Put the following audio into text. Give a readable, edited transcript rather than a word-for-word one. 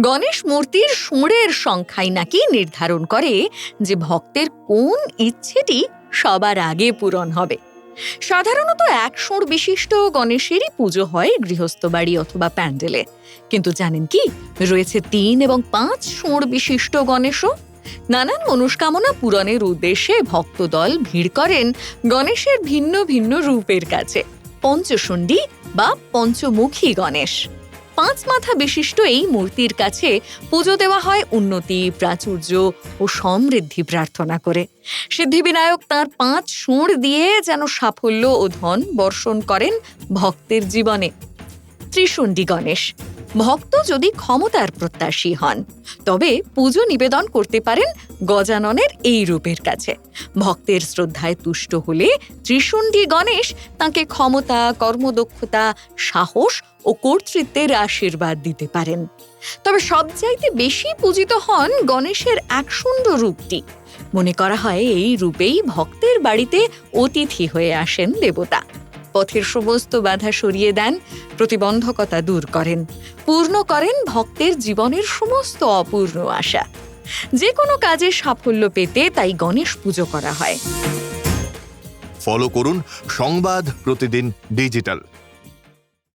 গণেশ মূর্তির সুঁড়ের সংখ্যাই নাকি নির্ধারণ করে যে ভক্তের কোন ইচ্ছেটি সবার আগে পূরণ হবে। সাধারণত ১ সুঁড় বিশিষ্ট গণেশেরই পুজো হয় গৃহস্থ বাড়ি অথবা প্যান্ডেলে। কিন্তু জানেন কি, রয়েছে ৩ এবং ৫ সুঁড় বিশিষ্ট গণেশও। নানান মনস্কামনা পূরণের উদ্দেশ্যে ভক্তদল ভিড় করেন গণেশের ভিন্ন ভিন্ন রূপের কাছে। পঞ্চশুণ্ডী বা পঞ্চমুখী গণেশ ৫ মাথা বিশিষ্ট এই মূর্তির কাছে পুজো দেওয়া হয় উন্নতি, প্রাচুর্য ও সমৃদ্ধি প্রার্থনা করে। সিদ্ধিবিনায়ক তাঁর ৫ সুঁড় দিয়ে যেন সাফল্য ও ধন বর্ষণ করেন ভক্তের জীবনে। ত্রিশুণ্ডী গণেশ ভক্ত যদি ক্ষমতার প্রত্যাশী হন তবে পুজো নিবেদন করতে পারেন গজাননের এই রূপের কাছে। ভক্তের শ্রদ্ধায় তুষ্ট হলে ত্রিশুণ্ডী গণেশ তাঁকে ক্ষমতা, কর্মদক্ষতা, সাহস ও কর্তৃত্বের আশীর্বাদ দিতে পারেন। তবে সবচাইতে বেশি পূজিত হন গণেশের একশুণ্ড রূপটি। মনে করা হয় এই রূপেই ভক্তের বাড়িতে অতিথি হয়ে আসেন দেবতা। পথের সমস্ত বাধা সরিয়ে দেন, প্রতিবন্ধকতা দূর করেন, পূর্ণ করেন ভক্তের জীবনের সমস্ত অপূর্ণ আশা। যে কোনো কাজে সাফল্য পেতে তাই গণেশ পুজো করা হয়। ফলো করুন সংবাদ প্রতিদিন ডিজিটাল।